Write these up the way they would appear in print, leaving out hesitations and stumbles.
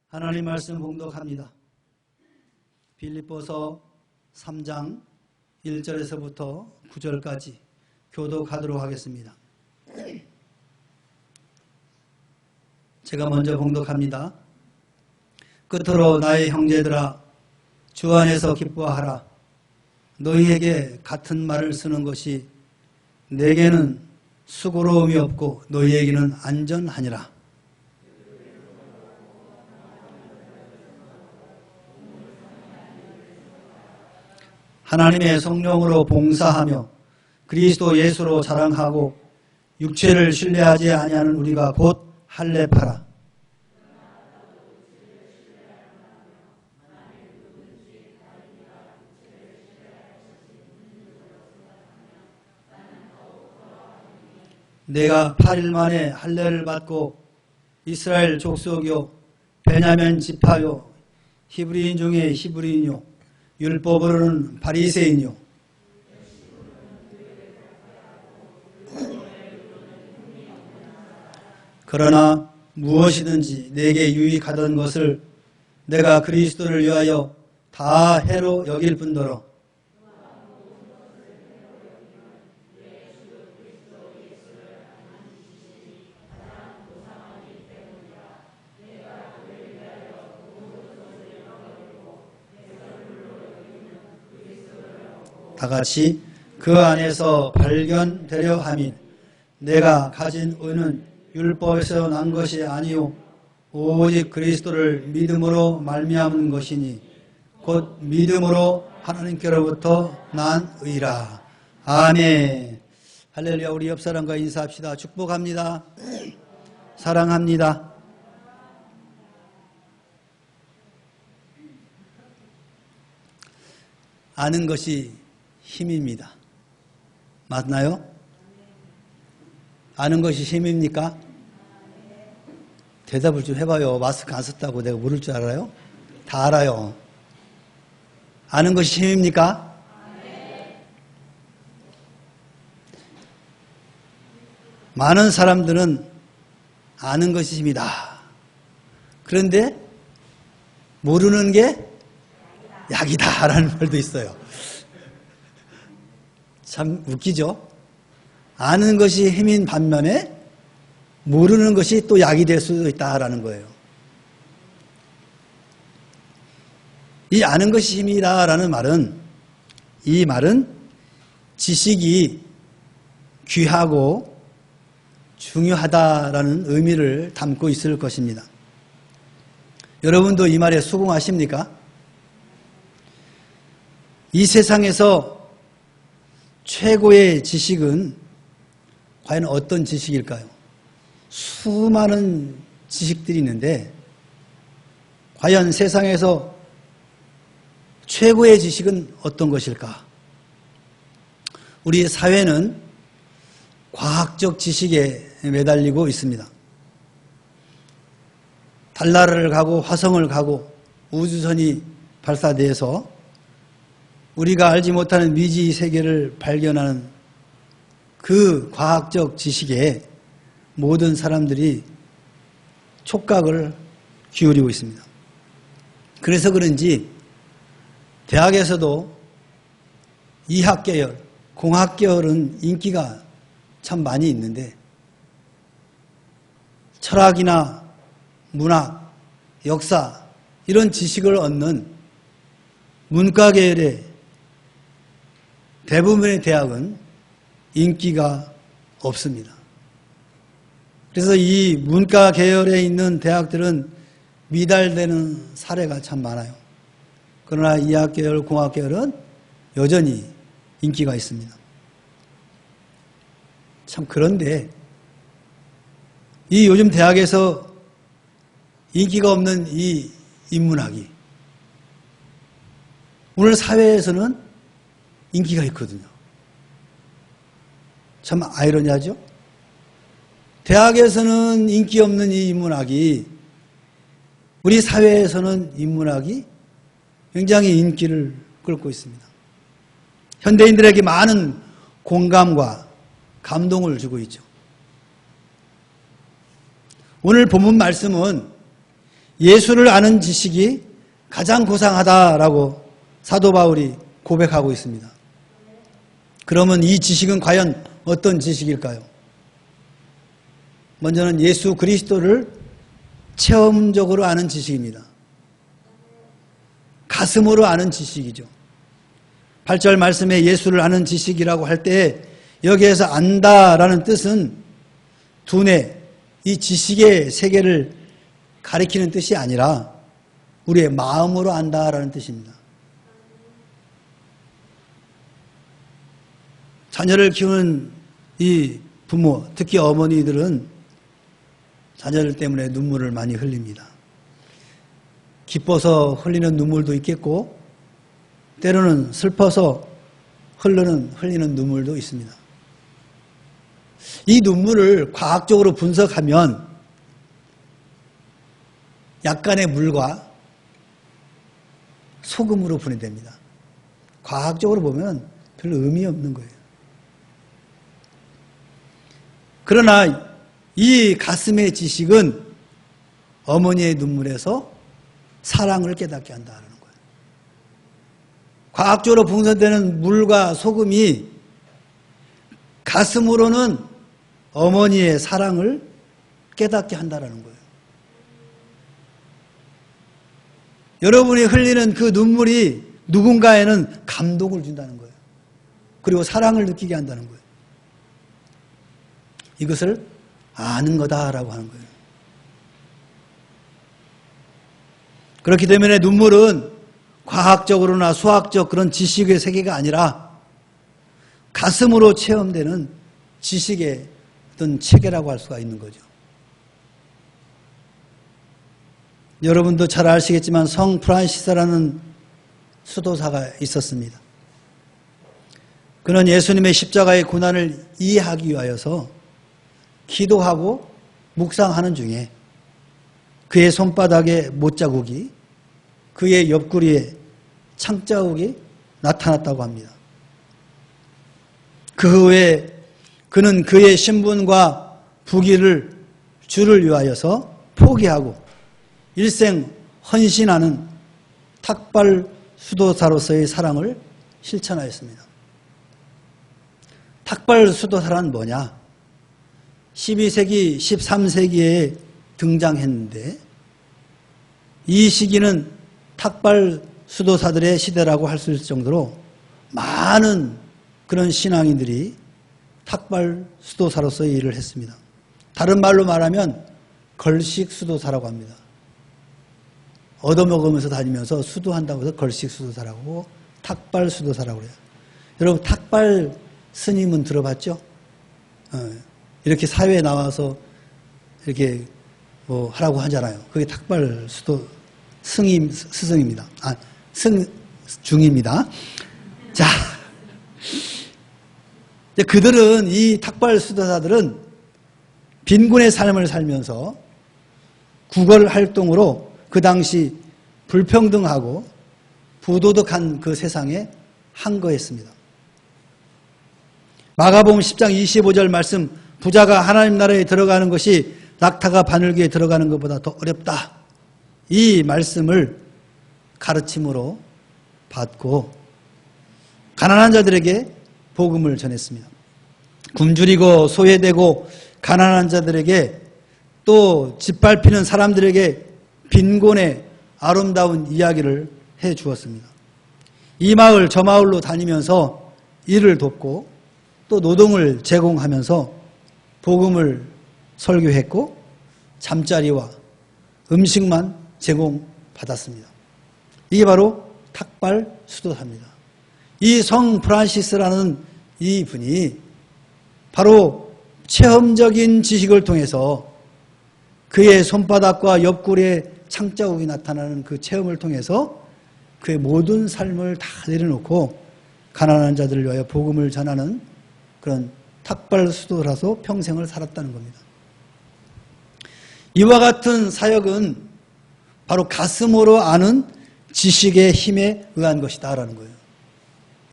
하나님 말씀 봉독합니다. 빌립보서 3장 1절에서부터 9절까지 교독하도록 하겠습니다. 제가 먼저 봉독합니다. 끝으로 나의 형제들아, 주 안에서 기뻐하라. 너희에게 같은 말을 쓰는 것이 내게는 수고로움이 없고 너희에게는 안전하니라. 하나님의 성령으로 봉사하며 그리스도 예수로 자랑하고 육체를 신뢰하지 아니하는 우리가 곧 할례파라. 내가 8일 만에 할례를 받고 이스라엘 족속이요 베냐민 지파요 히브리인 중에 히브리인요 율법으로는 바리새인요 그러나 무엇이든지 내게 유익하던 것을 내가 그리스도를 위하여 다 해로 여길 뿐더러 다같이 그 안에서 발견되려 함인 내가 가진 의는 율법에서 난 것이 아니요 오직 그리스도를 믿음으로 말미암은 것이니 곧 믿음으로 하나님께로부터 난 의라. 아멘. 할렐루야. 우리 옆 사람과 인사합시다. 축복합니다. 사랑합니다. 아는 것이 힘입니다. 맞나요? 아는 것이 힘입니까? 대답을 좀 해봐요. 마스크 안 썼다고 내가 모를 줄 알아요? 다 알아요. 아는 것이 힘입니까? 많은 사람들은 아는 것이 힘이다. 그런데 모르는 게 약이다 라는 말도 있어요. 참 웃기죠? 아는 것이 힘인 반면에 모르는 것이 또 약이 될 수도 있다라는 거예요. 이 아는 것이 힘이다라는 말은 이 말은 지식이 귀하고 중요하다라는 의미를 담고 있을 것입니다. 여러분도 이 말에 수긍하십니까? 이 세상에서 최고의 지식은 과연 어떤 지식일까요? 수많은 지식들이 있는데 과연 세상에서 최고의 지식은 어떤 것일까? 우리 사회는 과학적 지식에 매달리고 있습니다. 달나라를 가고 화성을 가고 우주선이 발사돼서 우리가 알지 못하는 미지 세계를 발견하는 그 과학적 지식에 모든 사람들이 촉각을 기울이고 있습니다. 그래서 그런지 대학에서도 이학계열, 공학계열은 인기가 참 많이 있는데 철학이나 문학, 역사 이런 지식을 얻는 문과계열의 대부분의 대학은 인기가 없습니다. 그래서 이 문과 계열에 있는 대학들은 미달되는 사례가 참 많아요. 그러나 이학 계열, 공학 계열은 여전히 인기가 있습니다. 참 그런데 이 요즘 대학에서 인기가 없는 이 인문학이 오늘 사회에서는 인기가 있거든요. 참 아이러니하죠? 대학에서는 인기 없는 이 인문학이 우리 사회에서는 인문학이 굉장히 인기를 끌고 있습니다. 현대인들에게 많은 공감과 감동을 주고 있죠. 오늘 본문 말씀은 예수를 아는 지식이 가장 고상하다라고 사도 바울이 고백하고 있습니다. 그러면 이 지식은 과연 어떤 지식일까요? 먼저는 예수 그리스도를 체험적으로 아는 지식입니다. 가슴으로 아는 지식이죠. 8절 말씀에 예수를 아는 지식이라고 할 때 여기에서 안다라는 뜻은 두뇌, 이 지식의 세계를 가리키는 뜻이 아니라 우리의 마음으로 안다라는 뜻입니다. 자녀를 키우는 이 부모, 특히 어머니들은 자녀들 때문에 눈물을 많이 흘립니다. 기뻐서 흘리는 눈물도 있겠고 때로는 슬퍼서 흘리는 눈물도 있습니다. 이 눈물을 과학적으로 분석하면 약간의 물과 소금으로 분해됩니다. 과학적으로 보면 별 의미 없는 거예요. 그러나 이 가슴의 지식은 어머니의 눈물에서 사랑을 깨닫게 한다는 거예요. 과학적으로 분석되는 물과 소금이 가슴으로는 어머니의 사랑을 깨닫게 한다는 거예요. 여러분이 흘리는 그 눈물이 누군가에는 감동을 준다는 거예요. 그리고 사랑을 느끼게 한다는 거예요. 이것을 아는 거다라고 하는 거예요. 그렇기 때문에 눈물은 과학적으로나 수학적 그런 지식의 세계가 아니라 가슴으로 체험되는 지식의 어떤 체계라고 할 수가 있는 거죠. 여러분도 잘 아시겠지만 성 프란시스라는 수도사가 있었습니다. 그는 예수님의 십자가의 고난을 이해하기 위하여서 기도하고 묵상하는 중에 그의 손바닥에 못자국이 그의 옆구리에 창자국이 나타났다고 합니다. 그 후에 그는 그의 신분과 부귀를 주를 위하여서 포기하고 일생 헌신하는 탁발 수도사로서의 사랑을 실천하였습니다. 탁발 수도사란 뭐냐? 12세기, 13세기에 등장했는데 이 시기는 탁발 수도사들의 시대라고 할 수 있을 정도로 많은 그런 신앙인들이 탁발 수도사로서의 일을 했습니다. 다른 말로 말하면 걸식 수도사라고 합니다. 얻어먹으면서 다니면서 수도한다고 해서 걸식 수도사라고 탁발 수도사라고 그래요. 여러분 탁발 스님은 들어봤죠? 이렇게 사회에 나와서 이렇게 뭐 하라고 하잖아요. 그게 탁발 수도 스승입니다. 중입니다. 자, 그들은 이 탁발 수도사들은 빈곤의 삶을 살면서 구걸 활동으로 그 당시 불평등하고 부도덕한 그 세상에 항거했습니다. 마가복음 10장 25절 말씀, 부자가 하나님 나라에 들어가는 것이 낙타가 바늘귀에 들어가는 것보다 더 어렵다. 이 말씀을 가르침으로 받고 가난한 자들에게 복음을 전했습니다. 굶주리고 소외되고 가난한 자들에게 또 짓밟히는 사람들에게 빈곤의 아름다운 이야기를 해 주었습니다. 이 마을 저 마을로 다니면서 일을 돕고 또 노동을 제공하면서 복음을 설교했고 잠자리와 음식만 제공받았습니다. 이게 바로 탁발 수도사입니다. 이 성 프란시스라는 이 분이 바로 체험적인 지식을 통해서 그의 손바닥과 옆구리에 창자국이 나타나는 그 체험을 통해서 그의 모든 삶을 다 내려놓고 가난한 자들을 위하여 복음을 전하는 그런 탁발 수도라서 평생을 살았다는 겁니다. 이와 같은 사역은 바로 가슴으로 아는 지식의 힘에 의한 것이다라는 거예요.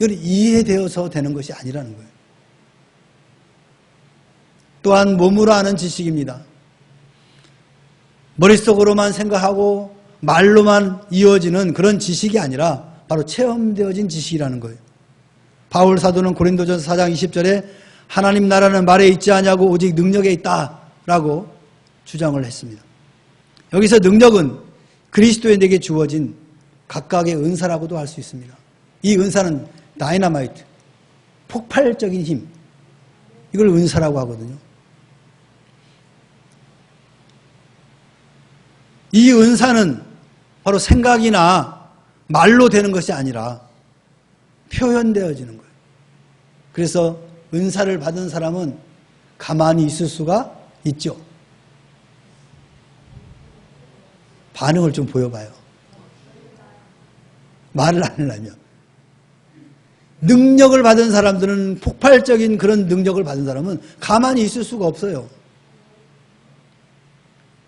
이건 이해되어서 되는 것이 아니라는 거예요. 또한 몸으로 아는 지식입니다. 머릿속으로만 생각하고 말로만 이어지는 그런 지식이 아니라 바로 체험되어진 지식이라는 거예요. 바울 사도는 고린도전서 4장 20절에 하나님 나라는 말에 있지 않냐고 오직 능력에 있다라고 주장을 했습니다. 여기서 능력은 그리스도인에게 주어진 각각의 은사라고도 할 수 있습니다. 이 은사는 다이너마이트, 폭발적인 힘, 이걸 은사라고 하거든요. 이 은사는 바로 생각이나 말로 되는 것이 아니라 표현되어지는 거예요. 그래서 은사를 받은 사람은 가만히 있을 수가 있죠. 반응을 좀 보여봐요. 말을 안 하려면. 능력을 받은 사람들은, 폭발적인 그런 능력을 받은 사람은 가만히 있을 수가 없어요.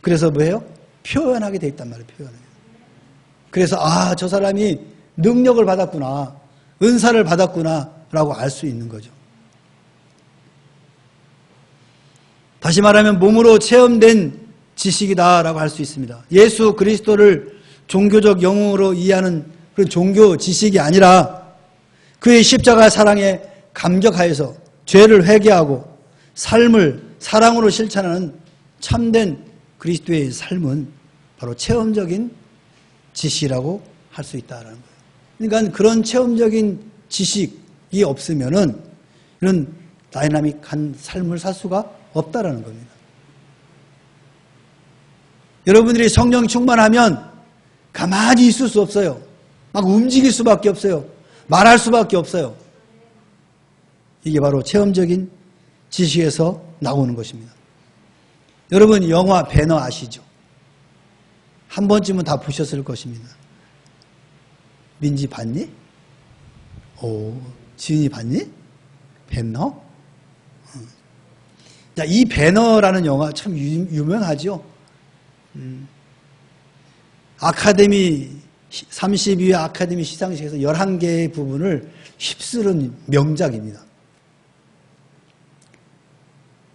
그래서 뭐예요? 표현하게 돼 있단 말이에요. 표현하게. 그래서 저 사람이 능력을 받았구나, 은사를 받았구나 라고 알 수 있는 거죠. 다시 말하면 몸으로 체험된 지식이다라고 할 수 있습니다. 예수 그리스도를 종교적 영웅으로 이해하는 그런 종교 지식이 아니라 그의 십자가 사랑에 감격하여서 죄를 회개하고 삶을 사랑으로 실천하는 참된 그리스도의 삶은 바로 체험적인 지식이라고 할 수 있다라는 거예요. 그러니까 그런 체험적인 지식이 없으면은 이런 다이나믹한 삶을 살 수가 없다라는 겁니다. 여러분들이 성령 충만하면 가만히 있을 수 없어요. 막 움직일 수밖에 없어요. 말할 수밖에 없어요. 이게 바로 체험적인 지식에서 나오는 것입니다. 여러분 영화 배너 아시죠? 한 번쯤은 다 보셨을 것입니다. 민지 봤니? 지은이 봤니? 배너? 자, 이 배너라는 영화 참 유명하죠? 아카데미 32회 아카데미 시상식에서 11개의 부분을 휩쓸은 명작입니다.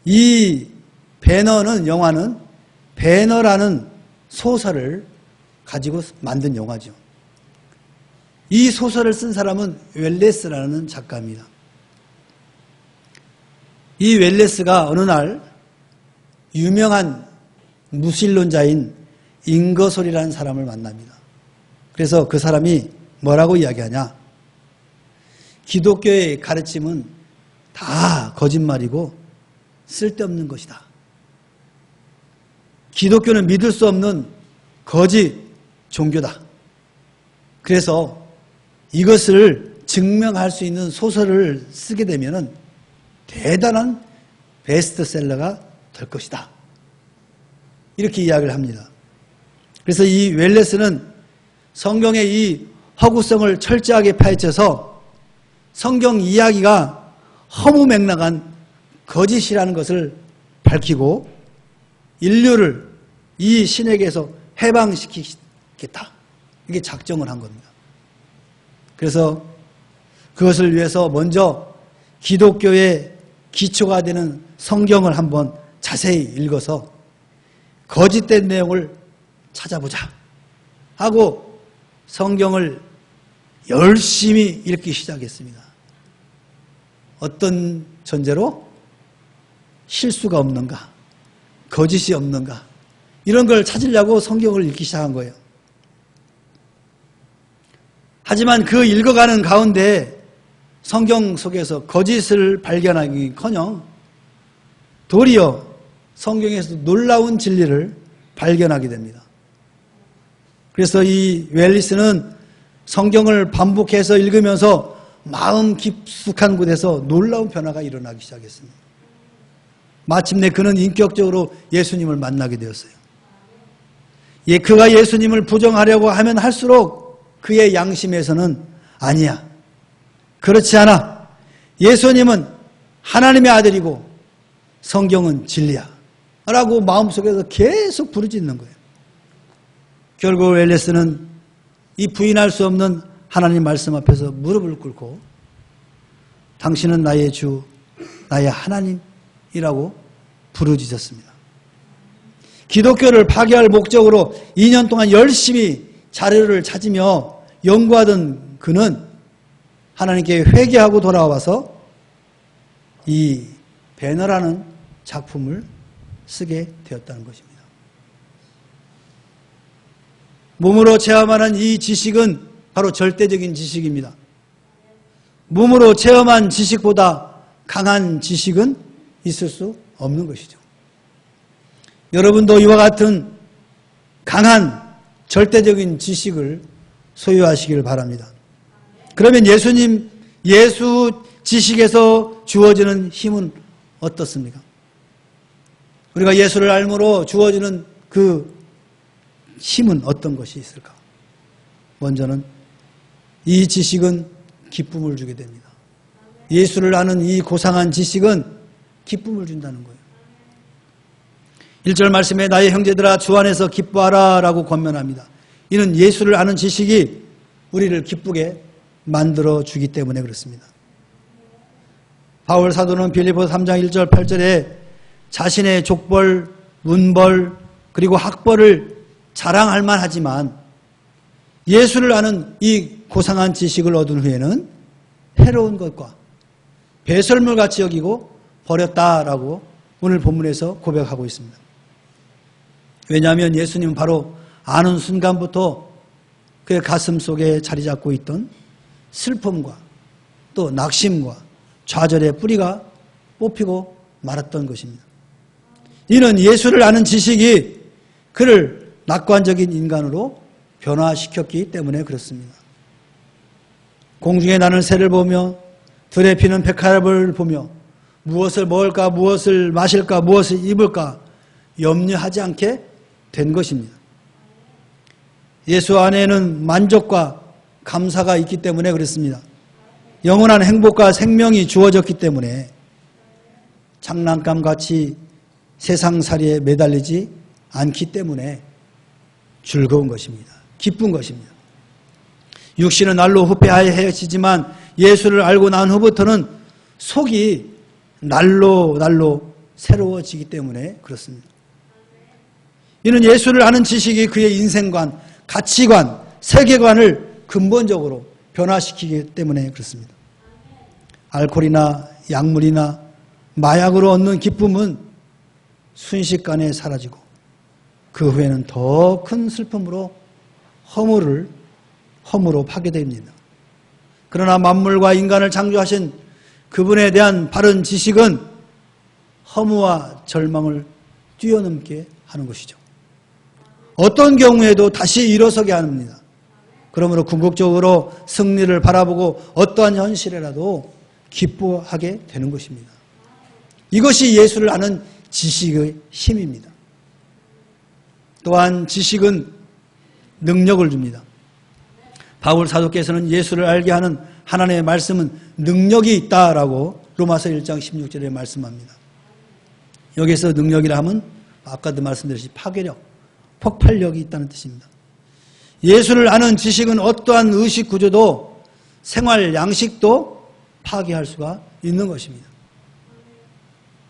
이 배너는 영화는 배너라는 소설을 가지고 만든 영화죠. 이 소설을 쓴 사람은 웰레스라는 작가입니다. 이 웰레스가 어느 날 유명한 무신론자인 잉거솔이라는 사람을 만납니다. 그래서 그 사람이 뭐라고 이야기하냐? 기독교의 가르침은 다 거짓말이고 쓸데없는 것이다. 기독교는 믿을 수 없는 거짓 종교다. 그래서 이것을 증명할 수 있는 소설을 쓰게 되면 대단한 베스트셀러가 될 것이다. 이렇게 이야기를 합니다. 그래서 이 웰레스는 성경의 이 허구성을 철저하게 파헤쳐서 성경 이야기가 허무맹랑한 거짓이라는 것을 밝히고 인류를 이 신에게서 해방시키겠다. 이게 작정을 한 겁니다. 그래서 그것을 위해서 먼저 기독교의 기초가 되는 성경을 한번 자세히 읽어서 거짓된 내용을 찾아보자 하고 성경을 열심히 읽기 시작했습니다. 어떤 전제로? 실수가 없는가? 거짓이 없는가? 이런 걸 찾으려고 성경을 읽기 시작한 거예요. 하지만 그 읽어가는 가운데 성경 속에서 거짓을 발견하기커녕 도리어 성경에서 놀라운 진리를 발견하게 됩니다. 그래서 이 웰리스는 성경을 반복해서 읽으면서 마음 깊숙한 곳에서 놀라운 변화가 일어나기 시작했습니다. 마침내 그는 인격적으로 예수님을 만나게 되었어요. 그가 예수님을 부정하려고 하면 할수록 그의 양심에서는 아니야, 그렇지 않아, 예수님은 하나님의 아들이고 성경은 진리야 라고 마음속에서 계속 부르짖는 거예요. 결국 웰레스는 이 부인할 수 없는 하나님 말씀 앞에서 무릎을 꿇고 당신은 나의 주, 나의 하나님이라고 부르짖었습니다. 기독교를 파괴할 목적으로 2년 동안 열심히 자료를 찾으며 연구하던 그는 하나님께 회개하고 돌아와서 이 배너라는 작품을 쓰게 되었다는 것입니다. 몸으로 체험하는 이 지식은 바로 절대적인 지식입니다. 몸으로 체험한 지식보다 강한 지식은 있을 수 없는 것이죠. 여러분도 이와 같은 강한 절대적인 지식을 소유하시길 바랍니다. 그러면 예수 지식에서 주어지는 힘은 어떻습니까? 우리가 예수를 알므로 주어지는 그 힘은 어떤 것이 있을까? 먼저는 이 지식은 기쁨을 주게 됩니다. 예수를 아는 이 고상한 지식은 기쁨을 준다는 거예요. 1절 말씀에 나의 형제들아 주 안에서 기뻐하라 라고 권면합니다. 이는 예수를 아는 지식이 우리를 기쁘게 만들어주기 때문에 그렇습니다. 바울 사도는 빌립보서 3장 1절 8절에 자신의 족벌, 문벌 그리고 학벌을 자랑할 만하지만 예수를 아는 이 고상한 지식을 얻은 후에는 해로운 것과 배설물같이 여기고 버렸다라고 오늘 본문에서 고백하고 있습니다. 왜냐하면 예수님은 바로 아는 순간부터 그의 가슴 속에 자리 잡고 있던 슬픔과 또 낙심과 좌절의 뿌리가 뽑히고 말았던 것입니다. 이는 예수를 아는 지식이 그를 낙관적인 인간으로 변화시켰기 때문에 그렇습니다. 공중에 나는 새를 보며 들에 피는 백합을 보며 무엇을 먹을까, 무엇을 마실까, 무엇을 입을까 염려하지 않게 된 것입니다. 예수 안에는 만족과 감사가 있기 때문에 그렇습니다. 영원한 행복과 생명이 주어졌기 때문에 장난감같이 세상살이에 매달리지 않기 때문에 즐거운 것입니다. 기쁜 것입니다. 육신은 날로 후패하여지지만 예수를 알고 난 후부터는 속이 날로 새로워지기 때문에 그렇습니다. 이는 예수를 아는 지식이 그의 인생관, 가치관, 세계관을 근본적으로 변화시키기 때문에 그렇습니다. 알코올이나 약물이나 마약으로 얻는 기쁨은 순식간에 사라지고 그 후에는 더 큰 슬픔으로 허무로 파괴됩니다. 그러나 만물과 인간을 창조하신 그분에 대한 바른 지식은 허무와 절망을 뛰어넘게 하는 것이죠. 어떤 경우에도 다시 일어서게 합니다. 그러므로 궁극적으로 승리를 바라보고 어떠한 현실이라도 기뻐하게 되는 것입니다. 이것이 예수를 아는 지식의 힘입니다. 또한 지식은 능력을 줍니다. 바울 사도께서는 예수를 알게 하는 하나님의 말씀은 능력이 있다라고 로마서 1장 16절에 말씀합니다. 여기서 능력이라 하면 아까도 말씀드렸듯이 파괴력, 폭발력이 있다는 뜻입니다. 예수를 아는 지식은 어떠한 의식 구조도 생활 양식도 파괴할 수가 있는 것입니다.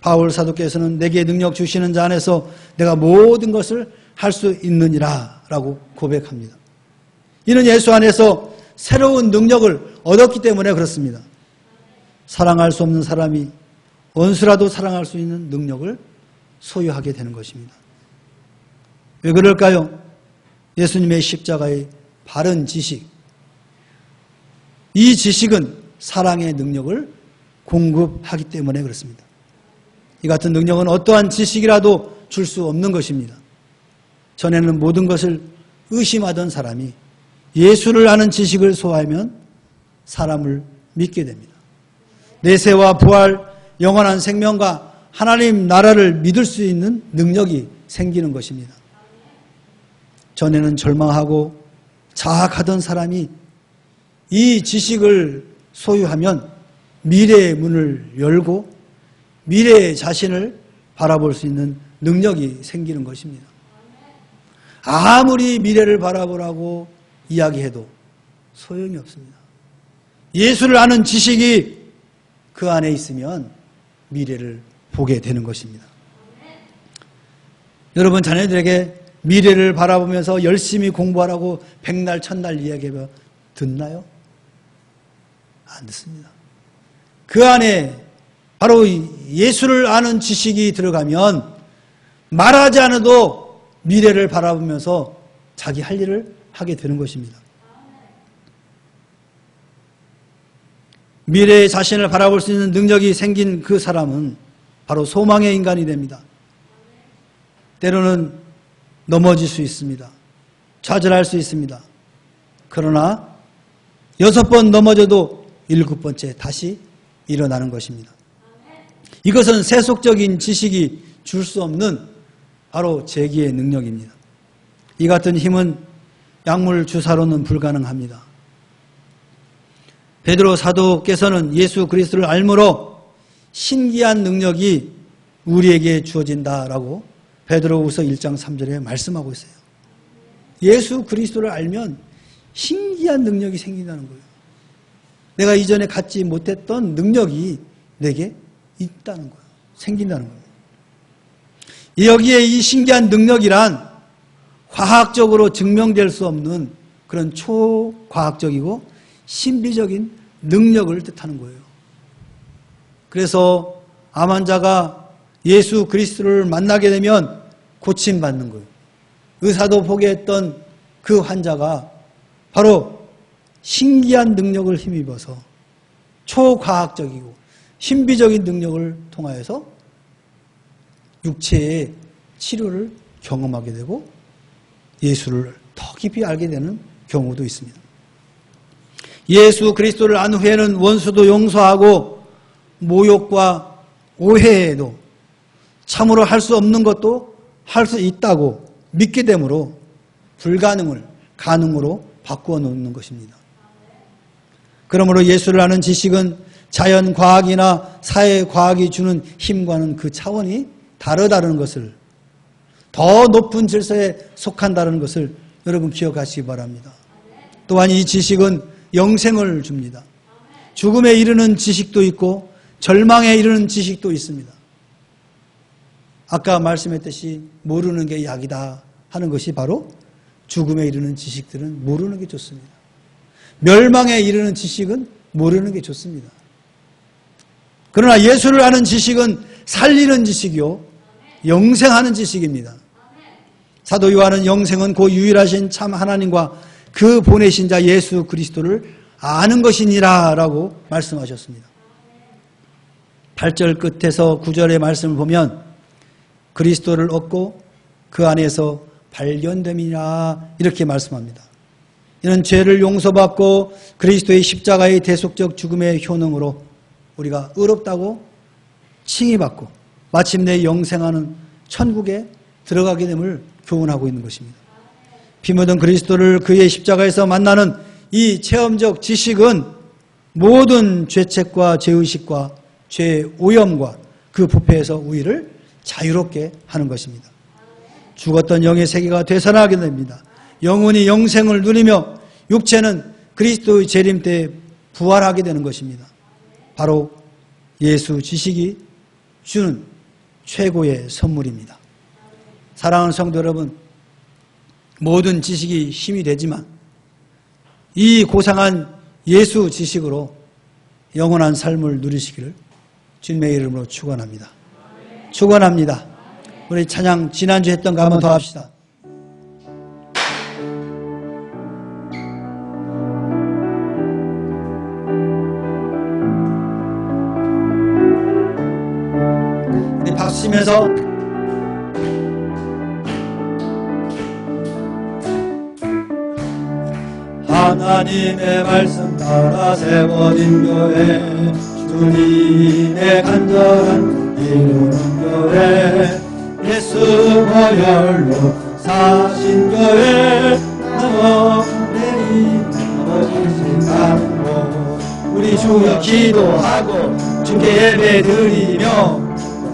바울 사도께서는 내게 능력 주시는 자 안에서 내가 모든 것을 할 수 있느니라 라고 고백합니다. 이는 예수 안에서 새로운 능력을 얻었기 때문에 그렇습니다. 사랑할 수 없는 사람이 원수라도 사랑할 수 있는 능력을 소유하게 되는 것입니다. 왜 그럴까요? 예수님의 십자가의 바른 지식, 이 지식은 사랑의 능력을 공급하기 때문에 그렇습니다. 이 같은 능력은 어떠한 지식이라도 줄 수 없는 것입니다. 전에는 모든 것을 의심하던 사람이 예수를 아는 지식을 소화하면 사람을 믿게 됩니다. 내세와 부활, 영원한 생명과 하나님 나라를 믿을 수 있는 능력이 생기는 것입니다. 전에는 절망하고 자학하던 사람이 이 지식을 소유하면 미래의 문을 열고 미래의 자신을 바라볼 수 있는 능력이 생기는 것입니다. 아무리 미래를 바라보라고 이야기해도 소용이 없습니다. 예수를 아는 지식이 그 안에 있으면 미래를 보게 되는 것입니다. 여러분 자녀들에게 미래를 바라보면서 열심히 공부하라고 백날 천날 이야기하며 듣나요? 안 듣습니다. 그 안에 바로 예수를 아는 지식이 들어가면 말하지 않아도 미래를 바라보면서 자기 할 일을 하게 되는 것입니다. 미래의 자신을 바라볼 수 있는 능력이 생긴 그 사람은 바로 소망의 인간이 됩니다. 때로는 넘어질 수 있습니다. 좌절할 수 있습니다. 그러나 6번 넘어져도 7번째 다시 일어나는 것입니다. 이것은 세속적인 지식이 줄 수 없는 바로 재기의 능력입니다. 이 같은 힘은 약물 주사로는 불가능합니다. 베드로 사도께서는 예수 그리스도를 알므로 신기한 능력이 우리에게 주어진다라고 베드로후서 1장 3절에 말씀하고 있어요. 예수 그리스도를 알면 신기한 능력이 생긴다는 거예요. 내가 이전에 갖지 못했던 능력이 내게 있다는 거예요. 생긴다는 거예요. 여기에 이 신기한 능력이란 과학적으로 증명될 수 없는 그런 초과학적이고 신비적인 능력을 뜻하는 거예요. 그래서 암 환자가 예수 그리스도를 만나게 되면 고침받는 거예요. 의사도 포기했던 그 환자가 바로 신기한 능력을 힘입어서 초과학적이고 신비적인 능력을 통하여서 육체의 치료를 경험하게 되고 예수를 더 깊이 알게 되는 경우도 있습니다. 예수 그리스도를 안 후에는 원수도 용서하고 모욕과 오해에도 참으로 할 수 없는 것도 할 수 있다고 믿게 되므로 불가능을 가능으로 바꾸어 놓는 것입니다. 그러므로 예수를 아는 지식은 자연과학이나 사회과학이 주는 힘과는 그 차원이 다르다는 것을, 더 높은 질서에 속한다는 것을 여러분 기억하시기 바랍니다. 또한 이 지식은 영생을 줍니다. 죽음에 이르는 지식도 있고 절망에 이르는 지식도 있습니다. 아까 말씀했듯이 모르는 게 약이다 하는 것이 바로 죽음에 이르는 지식들은 모르는 게 좋습니다. 멸망에 이르는 지식은 모르는 게 좋습니다. 그러나 예수를 아는 지식은 살리는 지식이요 영생하는 지식입니다. 사도 요한은 영생은 그 유일하신 참 하나님과 그 보내신 자 예수 그리스도를 아는 것이니라 라고 말씀하셨습니다. 8절 끝에서 9절의 말씀을 보면 그리스도를 얻고 그 안에서 발견됨이라 이렇게 말씀합니다. 이는 죄를 용서받고 그리스도의 십자가의 대속적 죽음의 효능으로 우리가 의롭다고 칭의받고 마침내 영생하는 천국에 들어가게 됨을 교훈하고 있는 것입니다. 피 묻은 그리스도를 그의 십자가에서 만나는 이 체험적 지식은 모든 죄책과 죄의식과 죄의 오염과 그 부패에서 우리를 자유롭게 하는 것입니다. 죽었던 영의 세계가 되살아나게 됩니다. 영혼이 영생을 누리며 육체는 그리스도의 재림 때 부활하게 되는 것입니다. 바로 예수 지식이 주는 최고의 선물입니다. 사랑하는 성도 여러분, 모든 지식이 힘이 되지만 이 고상한 예수 지식으로 영원한 삶을 누리시기를 주님의 이름으로 축원합니다. 축원합니다. 우리 찬양 지난주에 했던 거 한번 더 합시다. 우리 박수 치면서 하나님의 말씀 따라 세워진 교회, 주님의 간절한 이루는 교회, 예수 보혈로 사신 교회, 나머지 아버지 우리 주여 기도하고 주께 예배 드리며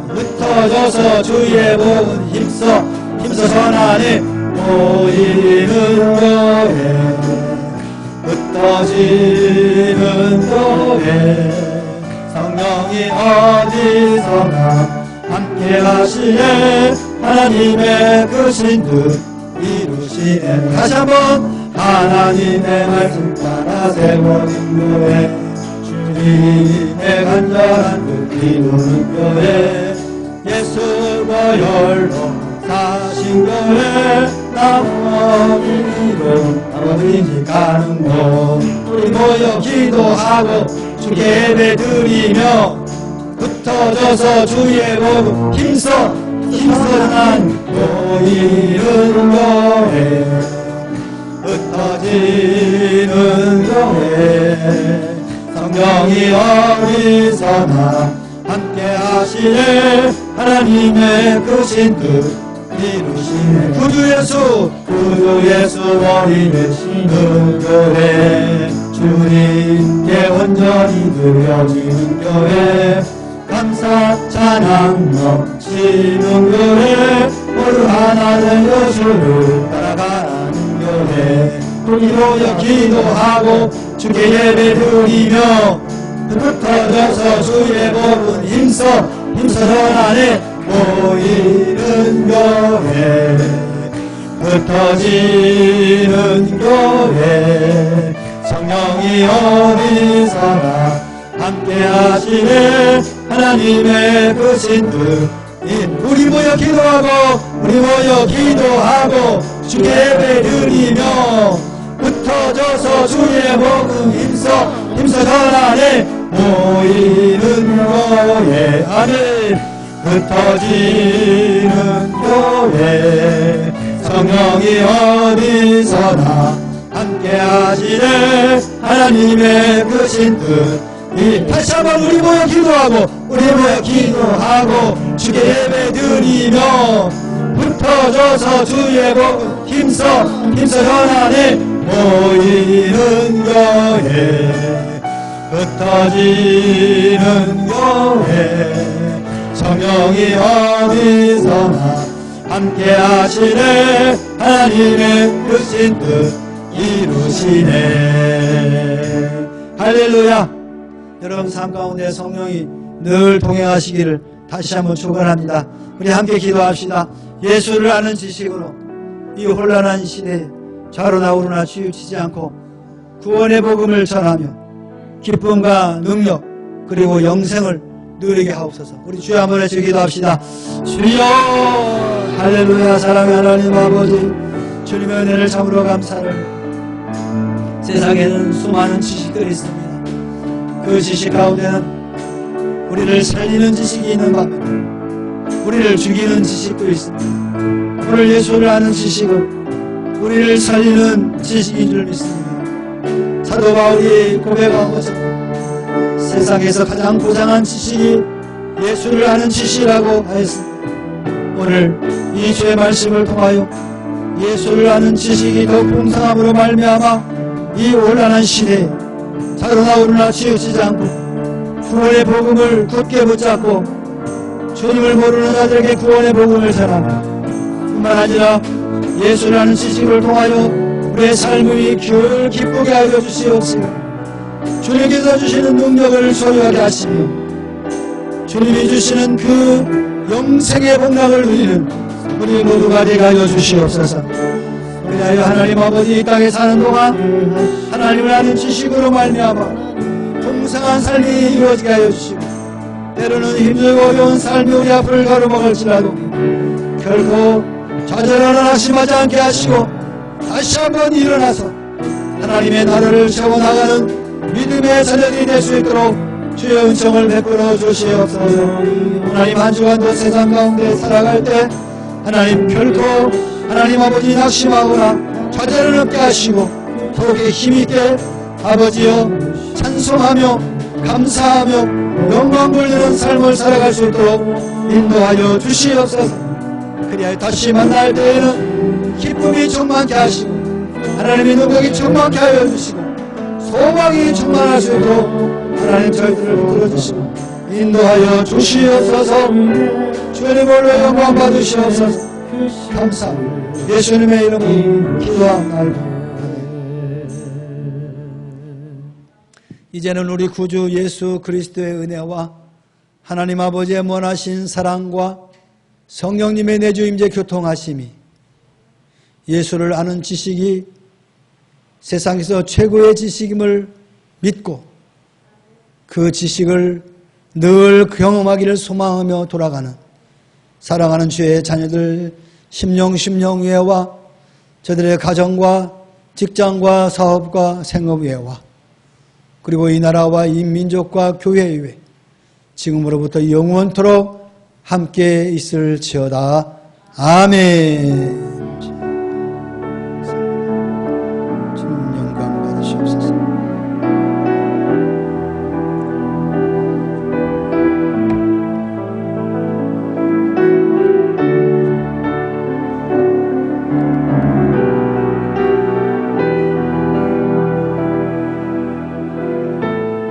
흩어져서 주의 복음 힘써 전하는 모이는 교회, 흩어지는 교회, 성령이 어디서나 함께 하시네. 하나님의 크신 뜻 이루시네. 다시 한번 하나님의 말씀 따라 세워 인도해 주님의 간절한 뜻 이루는 교회 예수 보혈로 사신 교회 나머지로 아버지 집 가는 곳 우리 모여 기도하고 주께 예배 드리며 흩어져서 주의 복음 힘써 난 보이는 교회 흩어지는 교회 성령이 어디서나 함께 하시네. 하나님의 크신 뜻 이루시네. 구주 예수 머리 되시는 교회 주님께 온전히 드려지는 교회 감사 찬양 넘치는 교회 모두 하나 된 예수를 따라가는 교회 우리 모여 기도하고 주께 예배 드리며 흩어져서 주의 복음 힘써 전안에 모이는 교회 흩어지는 교회 성령이 어디서나 함께 하시네. 하나님의 크신 뜻 우리 모여 기도하고 주께 예배 드리며 흩어져서 주의 복음 힘써 전안에 모이는 교회 아멘. 흩어지는 교회 성령이 어디서나 함께 하시네. 하나님의 크신 뜻 다시 한번 우리 모여 기도하고 주께 예배 드리며 흩어져서 주의 복음 힘써 전안에 모이는 교회 흩어지는 교회 성령이 어디서나 함께 하시네. 하나님의 크신 뜻 이루시네. 할렐루야. 여러분 삶 가운데 성령이 늘 동행하시기를 다시 한번 축원합니다. 우리 함께 기도합시다. 예수를 아는 지식으로 이 혼란한 시대에 좌로나 우로나 치우치지 않고 구원의 복음을 전하며 기쁨과 능력 그리고 영생을 누리게 하옵소서. 우리 주여 한번 해서 기도합시다. 주여 할렐루야. 사랑하는 하나님 아버지 주님의 은혜를 참으로 감사를. 세상에는 수많은 지식들이 있습니다. 그 지식 가운데는 우리를 살리는 지식이 있는 반면 우리를 죽이는 지식도 있습니다. 오늘 예수를 아는 지식은 우리를 살리는 지식인 줄 믿습니다. 사도 바울이 고백한 것처럼 세상에서 가장 고상한 지식이 예수를 아는 지식이라고 하였습니다. 오늘 이 주의 말씀을 통하여 예수를 아는 지식이 더 풍성함으로 말미암아 이 온란한 시대에 좌로나 우로나 치우치지 않고 구원의 복음을 굳게 붙잡고 주님을 모르는 자들에게 구원의 복음을 전하며 뿐만 아니라 예수를 아는 지식을 통하여 우리의 삶을 기쁘게 하여 주시옵시고 주님께서 주시는 능력을 소유하게 하시며 주님이 주시는 그 영생의 복락을 누리는 우리 모두가 되게 하여 주시옵소서. 그리하여 하나님 아버지 이 땅에 사는 동안 하나님을 아는 지식으로 말미암아 풍성한 삶이 이루어지게 하여 주시고 때로는 힘들고 어려운 삶이 우리 앞을 가로막을지라도 결코 좌절하거나 낙심하지 않게 하시고 다시 한번 일어나서 하나님의 나라를 세워나가는 믿음의 자녀들이 될 수 있도록 주의 은총을 베풀어 주시옵소서. 하나님 한 주간도 세상 가운데 살아갈 때 하나님 결코 하나님 아버지 낙심하거나 좌절을 없게 하시고 더욱이 힘있게 아버지여 찬송하며 감사하며 영광 돌리는 삶을 살아갈 수 있도록 인도하여 주시옵소서. 그리하여 다시 만날 때에는 기쁨이 충만케 하시고 하나님의 능력이 충만케 하여 주시고 소망이 충만할 수 있도록 하나님 저희들을 붙들어 주시고 인도하여 주시옵소서. 주님 홀로 영광 받으시옵소서. 감사합니다. 예수님의 이름으로 기도합니다. 이제는 우리 구주 예수 그리스도의 은혜와 하나님 아버지의 원하신 사랑과 성령님의 내주 임재 교통하심이 예수를 아는 지식이 세상에서 최고의 지식임을 믿고 그 지식을 늘 경험하기를 소망하며 돌아가는 사랑하는 주의 자녀들 심령위에와 저들의 가정과 직장과 사업과 생업위에와 그리고 이 나라와 이 민족과 교회위에 지금으로부터 영원토록 함께 있을지어다. 아멘.